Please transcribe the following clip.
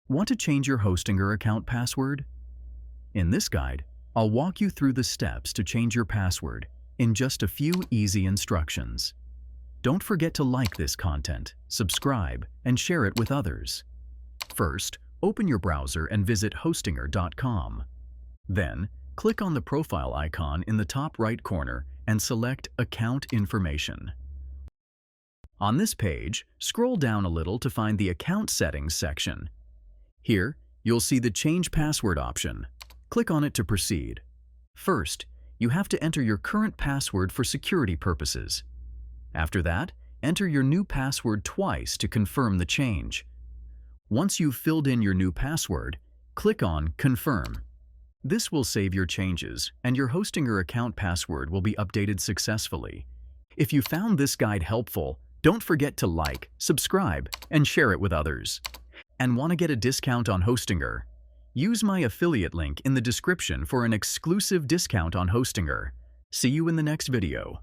Want to change your Hostinger account password? In this guide, I'll walk you through the steps to change your password in just a few easy instructions. Don't forget to like this content, subscribe, and share it with others. First, open your browser and visit hostinger.com. Then, click on the profile icon in the top right corner and select Account Information. On this page, scroll down a little to find the Account Settings section. Here, you'll see the Change Password option. Click on it to proceed. First, you have to enter your current password for security purposes. After that, enter your new password twice to confirm the change. Once you've filled in your new password, click on Confirm. This will save your changes, and your Hostinger account password will be updated successfully. If you found this guide helpful, don't forget to like, subscribe, and share it with others. And want to get a discount on Hostinger? Use my affiliate link in the description for an exclusive discount on Hostinger. See you in the next video.